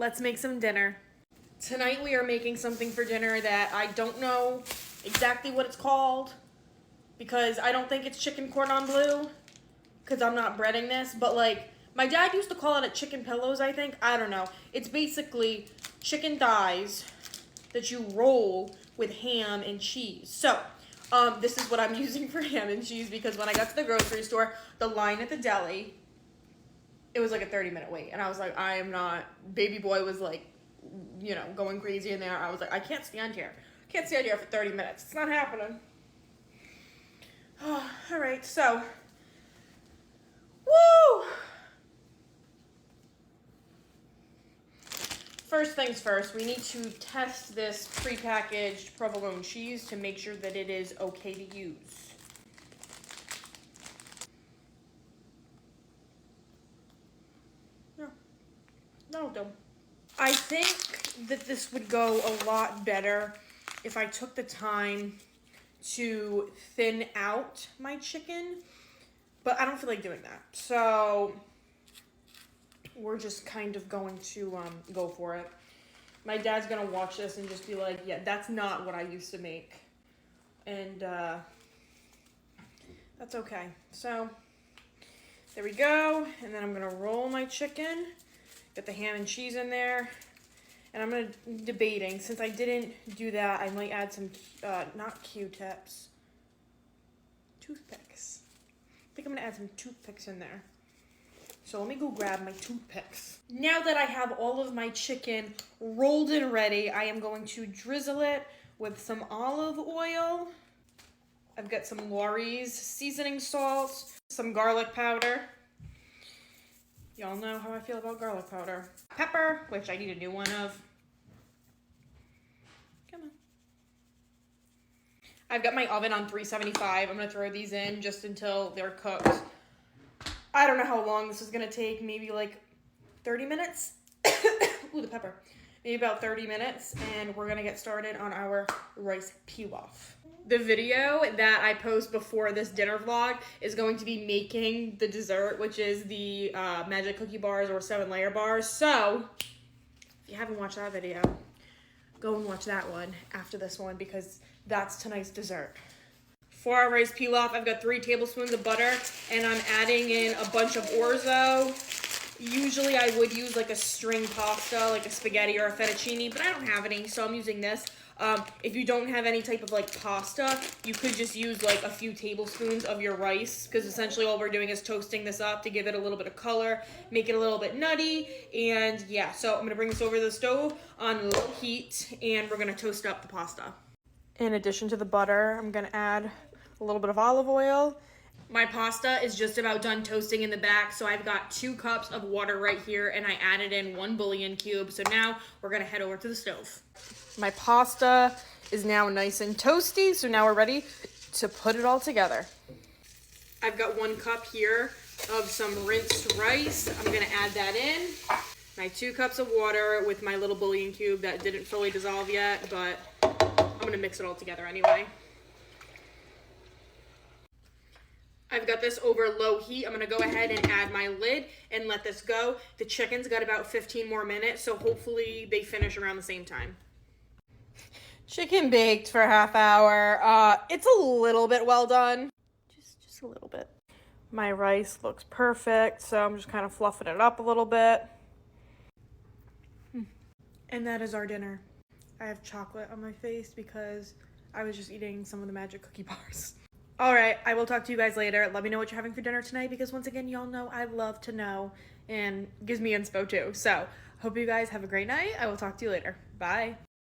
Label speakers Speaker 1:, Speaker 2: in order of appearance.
Speaker 1: Let's make some dinner. Tonight we are making something for dinner that I don't know exactly what it's called because I don't think it's chicken cordon bleu because I'm not breading this, but like my dad used to call it a chicken pillows, I think. I don't know. It's basically chicken thighs that you roll with ham and cheese. So, this is what I'm using for ham and cheese because when I got to the grocery store, the line at the deli, it was like a 30-minute wait. And I was like, I am not, baby boy was like, you know, going crazy in there. I was like, I can't stand here. I can't stand here for 30 minutes. It's not happening. Oh, all right, so, woo! First things first, we need to test this prepackaged provolone cheese to make sure that it is okay to use. No, that'll do. I think that this would go a lot better if I took the time to thin out my chicken, but I don't feel like doing that. So we're just kind of going to go for it. My dad's gonna watch this and just be like, yeah, that's not what I used to make. And that's okay. So there we go. And then I'm gonna roll my chicken, get the ham and cheese in there. And I'm debating, since I didn't do that, I might add some, not Q-tips, toothpicks. I think I'm gonna add some toothpicks in there. So let me go grab my toothpicks. Now that I have all of my chicken rolled and ready, I am going to drizzle it with some olive oil. I've got some Lawry's seasoning salt, some garlic powder. Y'all know how I feel about garlic powder. Pepper, which I need a new one of. Come on. I've got my oven on 375. I'm gonna throw these in just until they're cooked. I don't know how long this is gonna take, maybe like 30 minutes. Ooh, the pepper. Maybe about 30 minutes, and we're gonna get started on our rice pilaf. The video that I post before this dinner vlog is going to be making the dessert, which is the magic cookie bars or 7-layer bars. So, if you haven't watched that video, go and watch that one after this one because that's tonight's dessert. For our rice pilaf, I've got 3 tablespoons of butter, and I'm adding in a bunch of orzo. Usually I would use like a string pasta, like a spaghetti or a fettuccine, but I don't have any, so I'm using this. If you don't have any type of like pasta, you could just use like a few tablespoons of your rice, because essentially all we're doing is toasting this up to give it a little bit of color, make it a little bit nutty, and yeah, so I'm gonna bring this over to the stove on low heat, and we're gonna toast up the pasta. In addition to the butter, I'm gonna add a little bit of olive oil. My pasta is just about done toasting in the back, so I've got 2 cups of water right here, and I added in 1 bouillon cube. So now we're gonna head over to the stove. My pasta is now nice and toasty, so now we're ready to put it all together. I've got 1 cup here of some rinsed rice. I'm gonna add that in. My 2 cups of water with my little bouillon cube that didn't fully dissolve yet, but I'm gonna mix it all together anyway. I've got this over low heat. I'm gonna go ahead and add my lid and let this go. The chicken's got about 15 more minutes, so hopefully they finish around the same time. Chicken baked for a half hour. It's a little bit well done. Just a little bit. My rice looks perfect, so I'm just kind of fluffing it up a little bit. And that is our dinner. I have chocolate on my face because I was just eating some of the magic cookie bars. All right, I will talk to you guys later. Let me know what you're having for dinner tonight because once again, y'all know I love to know and gives me inspo too. So hope you guys have a great night. I will talk to you later. Bye.